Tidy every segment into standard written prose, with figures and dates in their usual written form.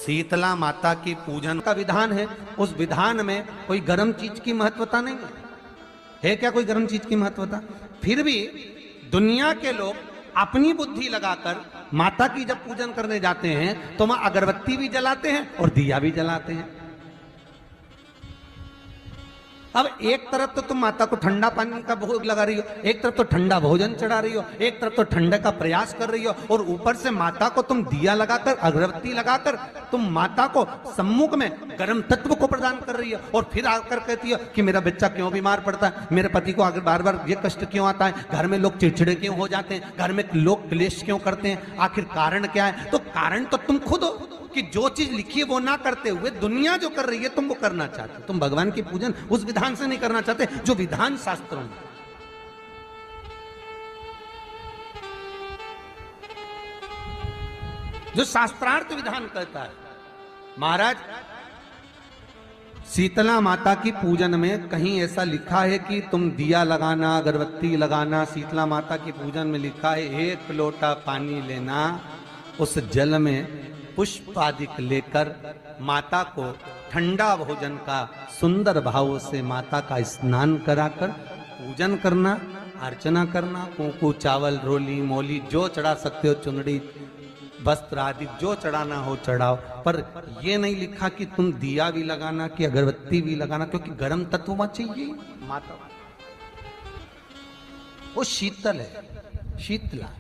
शीतला माता की पूजन का विधान है, उस विधान में कोई गर्म चीज की महत्वता नहीं है क्या? कोई गर्म चीज की महत्वता? फिर भी दुनिया के लोग अपनी बुद्धि लगाकर माता की जब पूजन करने जाते हैं तो वहां अगरबत्ती भी जलाते हैं और दिया भी जलाते हैं। अब एक तरफ तो तुम माता को ठंडा पानी का भोग लगा रही हो, एक तरफ तो ठंडा भोजन चढ़ा रही हो, एक तरफ तो ठंडे का प्रयास कर रही हो, और ऊपर से माता को तुम दिया लगाकर अगरबत्ती लगाकर तुम माता को सम्मुख में गर्म तत्व को प्रदान कर रही हो, और फिर आकर कहती हो कि मेरा बच्चा क्यों बीमार पड़ता है, मेरे पति को अगर बार बार ये कष्ट क्यों आता है, घर में लोग चिड़चिड़े क्यों हो जाते हैं, घर में लोग क्लेश क्यों करते हैं, आखिर कारण क्या है? तो कारण तो तुम खुद हो कि जो चीज लिखी है वो ना करते हुए दुनिया जो कर रही है तुम वो करना चाहते हो। तुम भगवान की पूजन उस विधान से नहीं करना चाहते जो विधान शास्त्रों में। जो शास्त्रार्थ विधान कहता है। महाराज, शीतला माता की पूजन में कहीं ऐसा लिखा है कि तुम दिया लगाना, अगरबत्ती लगाना? शीतला माता की पूजन में लिखा है 1 लोटा पानी लेना, उस जल में पुष्प आदि लेकर माता को ठंडा भोजन का सुंदर भाव से माता का स्नान कराकर पूजन करना, अर्चना करना, कुंकू, चावल, रोली, मोली जो चढ़ा सकते हो, चुनड़ी, वस्त्र आदि जो चढ़ाना हो चढ़ाओ। पर यह नहीं लिखा कि तुम दिया भी लगाना कि अगरबत्ती भी लगाना, क्योंकि गर्म तत्व वहां चाहिए। माता वो शीतल है, शीतला।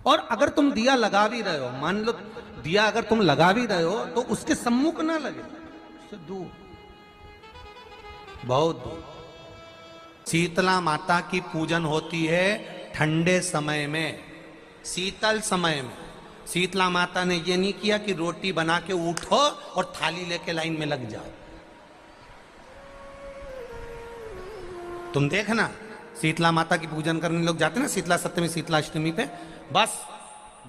और अगर तुम दिया लगा भी रहे हो, मान लो दिया अगर तुम लगा भी रहे हो तो उसके सम्मुख ना लगे, उससे दूर, बहुत दूर। शीतला माता की पूजन होती है ठंडे समय में, शीतल समय में। शीतला माता ने ये नहीं किया कि रोटी बना के उठो और थाली लेके लाइन में लग जाओ। तुम देखना, शीतला माता की पूजन करने लोग जाते ना शीतला सप्तमी, शीतला अष्टमी पे, बस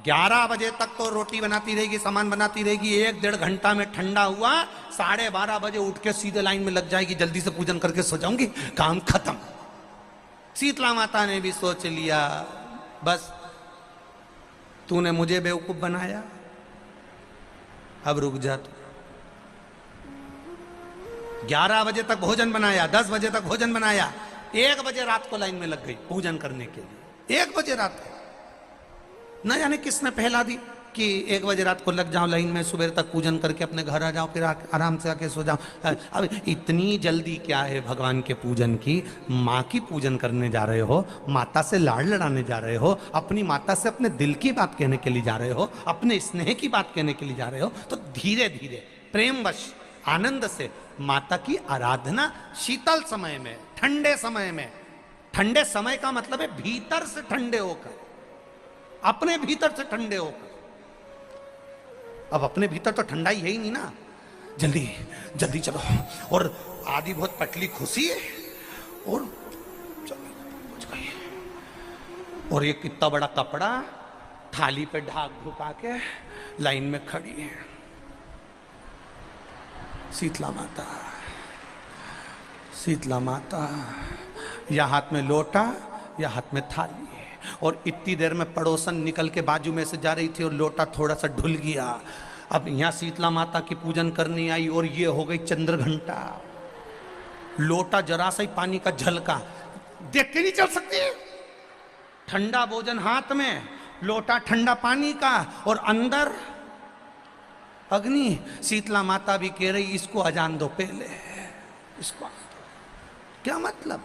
11 बजे तक तो रोटी बनाती रहेगी, सामान बनाती रहेगी, 1-1.5 घंटा में ठंडा हुआ, 12:30 बजे उठ के सीधे लाइन में लग जाएगी, जल्दी से पूजन करके सो जाऊंगी, काम खत्म। शीतला माता ने भी सोच लिया, बस तूने मुझे बेवकूफ बनाया, अब रुक जा तू। 11 बजे तक भोजन बनाया, 10 बजे तक भोजन बनाया, 1 बजे रात को लाइन में लग गई पूजन करने के लिए। 1 बजे रात को न जाने किसने पहला दी कि 1 बजे रात को लग जाओ लाइन में, सुबह तक पूजन करके अपने घर आ जाओ, फिर आराम से आके सो जाओ। अब इतनी जल्दी क्या है भगवान के पूजन की? माँ की पूजन करने जा रहे हो, माता से लाड़ लड़ाने जा रहे हो, अपनी माता से अपने दिल की बात कहने के लिए जा रहे हो, अपने स्नेह की बात कहने के लिए जा रहे हो, तो धीरे धीरे प्रेमवश आनंद से माता की आराधना शीतल समय में, ठंडे समय में। ठंडे समय का मतलब है भीतर से ठंडे होकर, अपने भीतर से ठंडे होकर। अब अपने भीतर तो ठंडा ही है ही नहीं ना, जल्दी जल्दी चलो, और आधी बहुत पतली खुशी है, और चलो, और ये कितना बड़ा कपड़ा थाली पे ढाक ढुका के लाइन में खड़ी है शीतला माता। शीतला माता, या हाथ में लोटा या हाथ में थाली, और इतनी देर में पड़ोसन निकल के बाजू में से जा रही थी और लोटा थोड़ा सा ढुल गया। अब यहाँ शीतला माता की पूजन करनी आई और ये हो गई चंद्र घंटा, लोटा जरा सा ही पानी का झलका, देख के नहीं चल सकती। ठंडा भोजन हाथ में, लोटा ठंडा पानी का, और अंदर अग्नि। शीतला माता भी कह रही इसको अजान दो पहले, इसको। क्या मतलब?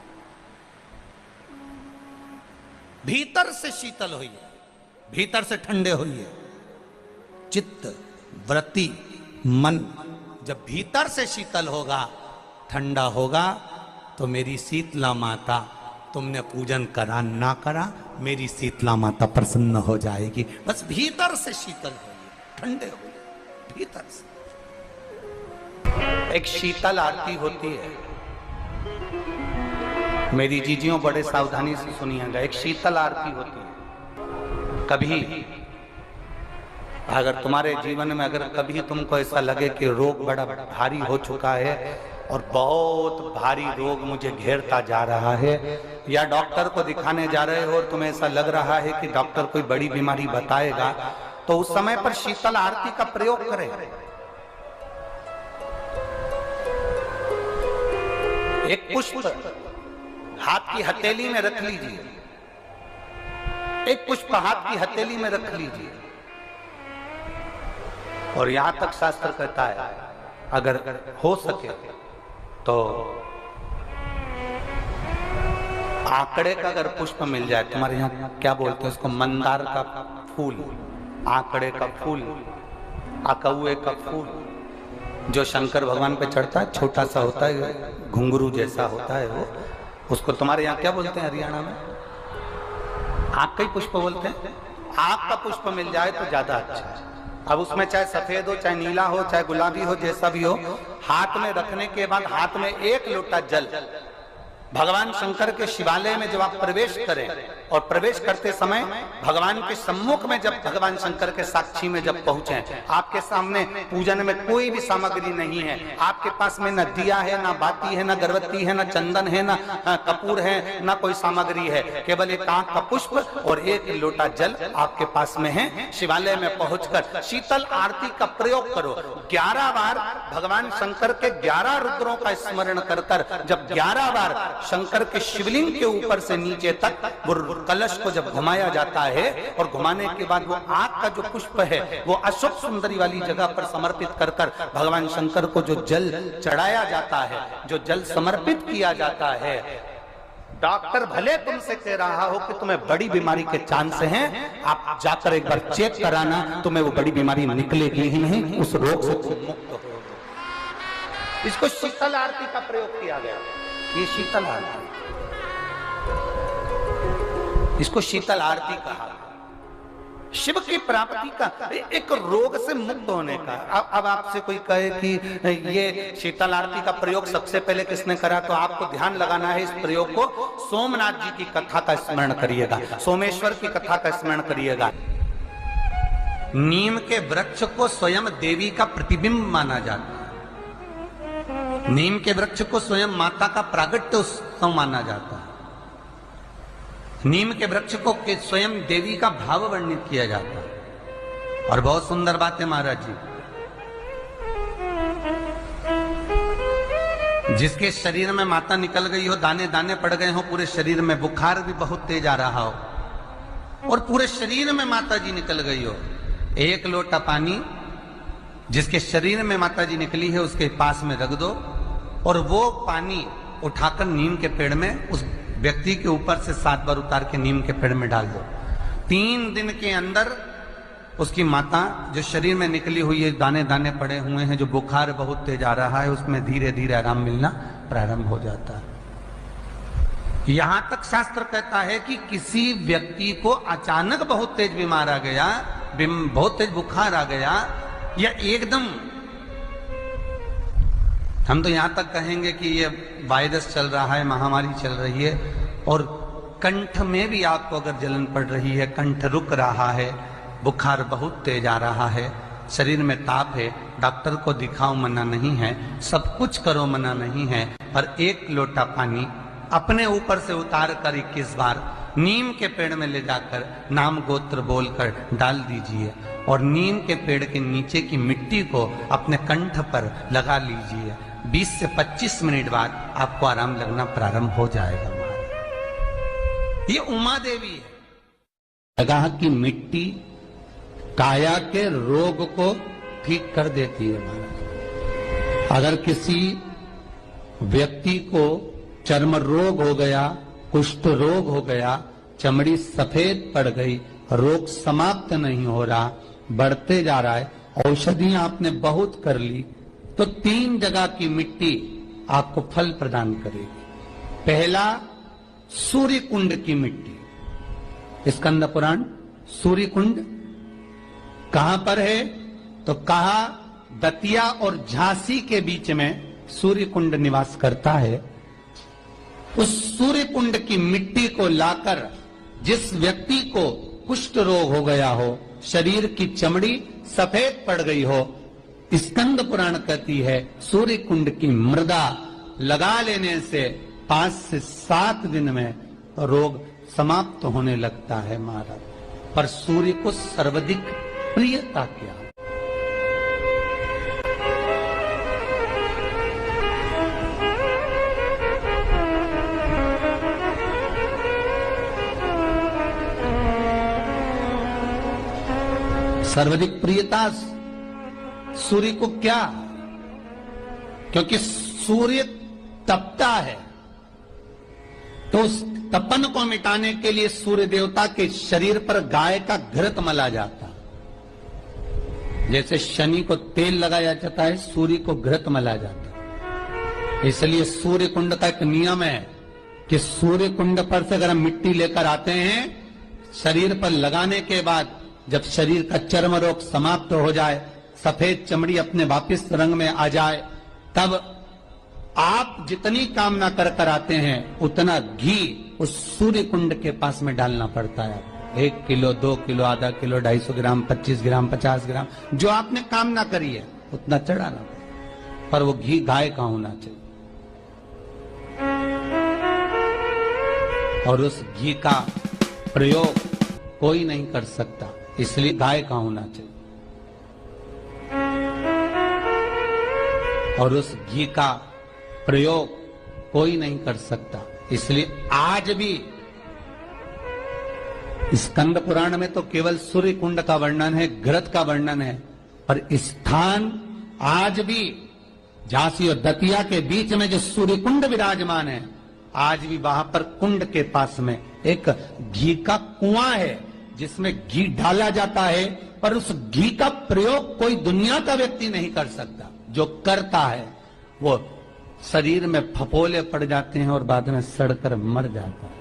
भीतर से शीतल हुई है, भीतर से ठंडे हुई है। चित्त, वृत्ति, मन जब भीतर से शीतल होगा, ठंडा होगा, तो मेरी शीतला माता, तुमने पूजन करा ना करा, मेरी शीतला माता प्रसन्न हो जाएगी। बस भीतर से शीतल होइए, ठंडे होइए भीतर से। एक शीतल आरती होती है, मेरी जीजियों बड़े सावधानी से सुनिएगा। एक शीतल आरती होती है। कभी अगर तुम्हारे जीवन में अगर कभी तुमको ऐसा लगे कि रोग बड़ा भारी हो चुका है और बहुत भारी रोग मुझे घेरता जा रहा है, या डॉक्टर को दिखाने जा रहे हो और तुम्हें ऐसा लग रहा है कि डॉक्टर कोई बड़ी बीमारी बताएगा, तो उस समय पर शीतल आरती का प्रयोग करें। एक पुष्प हाथ की हथेली में रख लीजिए, एक पुष्प हाथ की हथेली में रख लीजिए। और यहां तक शास्त्र कहता है अगर हो सके तो आंकड़े का अगर पुष्प मिल जाए, तुम्हारे यहाँ क्या बोलते हैं उसको, मंदार का फूल, आंकड़े का फूल, अकौए का फूल, जो शंकर भगवान पे चढ़ता है, छोटा सा होता है, घुंघरू जैसा होता है वो, उसको तुम्हारे यहाँ क्या बोलते हैं हरियाणा में? आंख का ही पुष्प बोलते हैं। आंख का पुष्प मिल जाए तो ज्यादा अच्छा है। अब उसमें चाहे सफेद हो, चाहे नीला हो, चाहे गुलाबी हो, जैसा भी हो, हाथ में रखने के बाद हाथ में एक लोटा जल, भगवान शंकर के शिवालय में जब आप प्रवेश करें और प्रवेश करते समय भगवान के सम्मुख में जब भगवान शंकर के साक्षी में जब पहुंचे, आपके सामने पूजन में कोई भी सामग्री नहीं है, आपके पास में न दिया है, न बाती है, न गर्भवती है, न चंदन है, न कपूर है, न कोई सामग्री है, केवल एक आंख का पुष्प और एक लोटा जल आपके पास में है। शिवालय में पहुंचकर शीतल आरती का प्रयोग करो। 11 बार भगवान शंकर के 11 रुद्रों का स्मरण कर जब 11 बार शंकर के शिवलिंग के ऊपर से नीचे तक वो कलश को जब घुमाया जाता है और घुमाने के बाद वो आग का जो पुष्प है वो अशोक सुंदरी वाली जगह पर समर्पित कर भगवान शंकर को जो जल चढ़ाया जाता है, जो जल समर्पित किया जाता है, डॉक्टर भले तुमसे कह रहा हो कि तुम्हें बड़ी बीमारी के चांस हैं, आप जाकर एक बार चेक कराना, तुम्हें वो बड़ी बीमारी निकलेगी ही नहीं, उस रोग से तुम मुक्त हो। इसको शीतल आरती का प्रयोग किया गया। ये शीतल आरती, इसको शीतल आरती कहा। शिव की प्राप्ति का, एक रोग से मुक्त होने का। अब आपसे कोई कहे कि ये शीतल आरती का प्रयोग सबसे पहले किसने करा, तो आपको ध्यान लगाना है इस प्रयोग को। सोमनाथ जी की कथा का स्मरण करिएगा, सोमेश्वर की कथा का स्मरण करिएगा। नीम के वृक्ष को स्वयं देवी का प्रतिबिंब माना जाता है। नीम के वृक्ष को स्वयं माता का प्रागट्य उत्सव माना जाता है। नीम के वृक्ष को स्वयं देवी का भाव वर्णित किया जाता है। और बहुत सुंदर बात है महाराज जी, जिसके शरीर में माता निकल गई हो, दाने दाने पड़ गए हो, पूरे शरीर में बुखार भी बहुत तेज आ रहा हो और पूरे शरीर में माता जी निकल गई हो, एक लोटा पानी जिसके शरीर में माता जी निकली है उसके पास में रख दो और वो पानी उठाकर नीम के पेड़ में उस व्यक्ति के ऊपर से 7 बार उतार के नीम के पेड़ में डाल दो। 3 दिन के अंदर उसकी माता जो शरीर में निकली हुई है, दाने दाने पड़े हुए हैं, जो बुखार बहुत तेज आ रहा है, उसमें धीरे धीरे आराम मिलना प्रारंभ हो जाता है। यहां तक शास्त्र कहता है कि किसी व्यक्ति को अचानक बहुत तेज बीमार आ गया, बहुत तेज बुखार आ गया, या एकदम, हम तो यहां तक कहेंगे कि ये वायरस चल रहा है, महामारी चल रही है, और कंठ में भी आपको अगर जलन पड़ रही है, कंठ रुक रहा है, बुखार बहुत तेज आ रहा है, शरीर में ताप है, डॉक्टर को दिखाओ मना नहीं है, सब कुछ करो मना नहीं है, पर एक लोटा पानी अपने ऊपर से उतार कर 21 बार नीम के पेड़ में ले जाकर नाम गोत्र बोलकर डाल दीजिए और नीम के पेड़ के नीचे की मिट्टी को अपने कंठ पर लगा लीजिए। 20 से 25 मिनट बाद आपको आराम लगना प्रारंभ हो जाएगा। ये उमा देवी है। जगह की मिट्टी काया के रोग को ठीक कर देती है महाराज। अगर किसी व्यक्ति को चर्म रोग हो गया, कुष्ठ रोग हो गया, चमड़ी सफेद पड़ गई, रोग समाप्त नहीं हो रहा, बढ़ते जा रहा है, औषधियां आपने बहुत कर ली, तो 3 जगह की मिट्टी आपको फल प्रदान करेगी। पहला, सूर्य कुंड की मिट्टी। स्कंद पुराण सूर्य कुंड कहां पर है, तो कहा दतिया और झांसी के बीच में सूर्य कुंड निवास करता है। उस सूर्य कुंड की मिट्टी को लाकर जिस व्यक्ति को कुष्ठ रोग हो गया हो, शरीर की चमड़ी सफेद पड़ गई हो, स्कंद पुराण कहती है सूर्य कुंड की मृदा लगा लेने से 5 से 7 दिन में रोग समाप्त होने लगता है महाराज। पर सूर्य को सर्वाधिक प्रियता क्या? सर्वाधिक प्रियता सूर्य को क्या? क्योंकि सूर्य तपता है, तो उस तपन को मिटाने के लिए सूर्य देवता के शरीर पर गाय का घृत मला जाता। जैसे शनि को तेल लगाया जाता है, सूर्य को घृत मला जाता। इसलिए सूर्य कुंड का एक नियम है कि सूर्य कुंड पर से अगर हम मिट्टी लेकर आते हैं, शरीर पर लगाने के बाद जब शरीर का चर्म रोग समाप्त हो जाए, सफेद चमड़ी अपने वापिस रंग में आ जाए, तब आप जितनी कामना कर आते हैं उतना घी उस सूर्य कुंड के पास में डालना पड़ता है। 1 किलो, 2 किलो, आधा किलो, 250 ग्राम, 25 ग्राम, 50 ग्राम, जो आपने कामना करी है उतना चढ़ाना पड़ता। पर वो घी गाय का होना चाहिए, और उस घी का प्रयोग कोई नहीं कर सकता, इसलिए गाय का होना चाहिए। और उस घी का प्रयोग कोई नहीं कर सकता, इसलिए आज भी स्कंद पुराण में तो केवल सूर्य कुंड का वर्णन है, घृत का वर्णन है, पर स्थान आज भी झांसी और दतिया के बीच में जो सूर्य कुंड विराजमान है, आज भी वहां पर कुंड के पास में एक घी का कुआं है जिसमें घी डाला जाता है, पर उस घी का प्रयोग कोई दुनिया का व्यक्ति नहीं कर सकता। जो करता है वो शरीर में फफोले पड़ जाते हैं और बाद में सड़कर मर जाता है।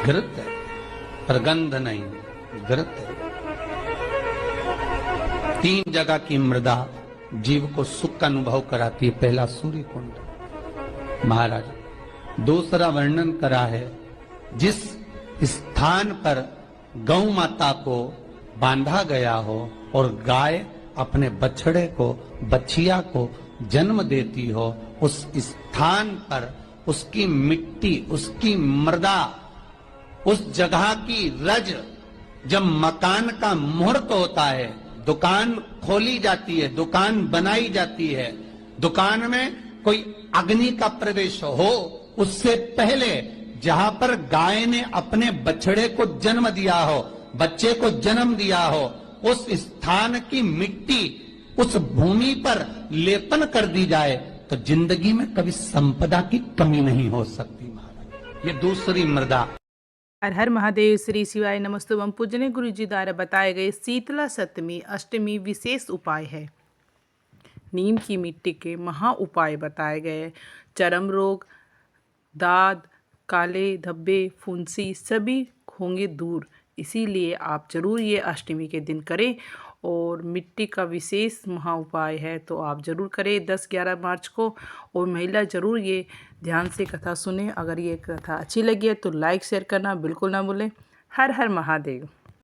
घृत है, प्रगंध नहीं, घृत है। 3 जगह की मृदा जीव को सुख का अनुभव कराती है। पहला सूर्य कुंड महाराज, दूसरा वर्णन करा है जिस स्थान पर गौ माता को बांधा गया हो और गाय अपने बछड़े को, बछिया को जन्म देती हो, उस स्थान पर उसकी मिट्टी, उसकी मृदा, उस जगह की रज, जब मकान का मुहूर्त होता है, दुकान खोली जाती है, दुकान बनाई जाती है, दुकान में कोई अग्नि का प्रवेश हो, उससे पहले जहां पर गाय ने अपने बछड़े को जन्म दिया हो, बच्चे को जन्म दिया हो, उस स्थान की मिट्टी उस भूमि पर लेपन कर दी जाए तो जिंदगी में कभी संपदा की कमी नहीं हो सकती महाराज। ये दूसरी मृदा। हर हर महादेव, श्री शिवाय नमस्तुभम। पूजने गुरु जी द्वारा बताए गए शीतला सप्तमी अष्टमी विशेष उपाय है। नीम की मिट्टी के महा उपाय बताए गए। चर्म रोग, दाद, काले धब्बे, फुंसी सभी होंगे दूर। इसीलिए आप जरूर ये अष्टमी के दिन करें, और मिट्टी का विशेष महा उपाय है तो आप ज़रूर करें 10-11 मार्च को। और महिला ज़रूर ये ध्यान से कथा सुने। अगर ये कथा अच्छी लगी है तो लाइक शेयर करना बिल्कुल ना भूलें। हर हर महादेव।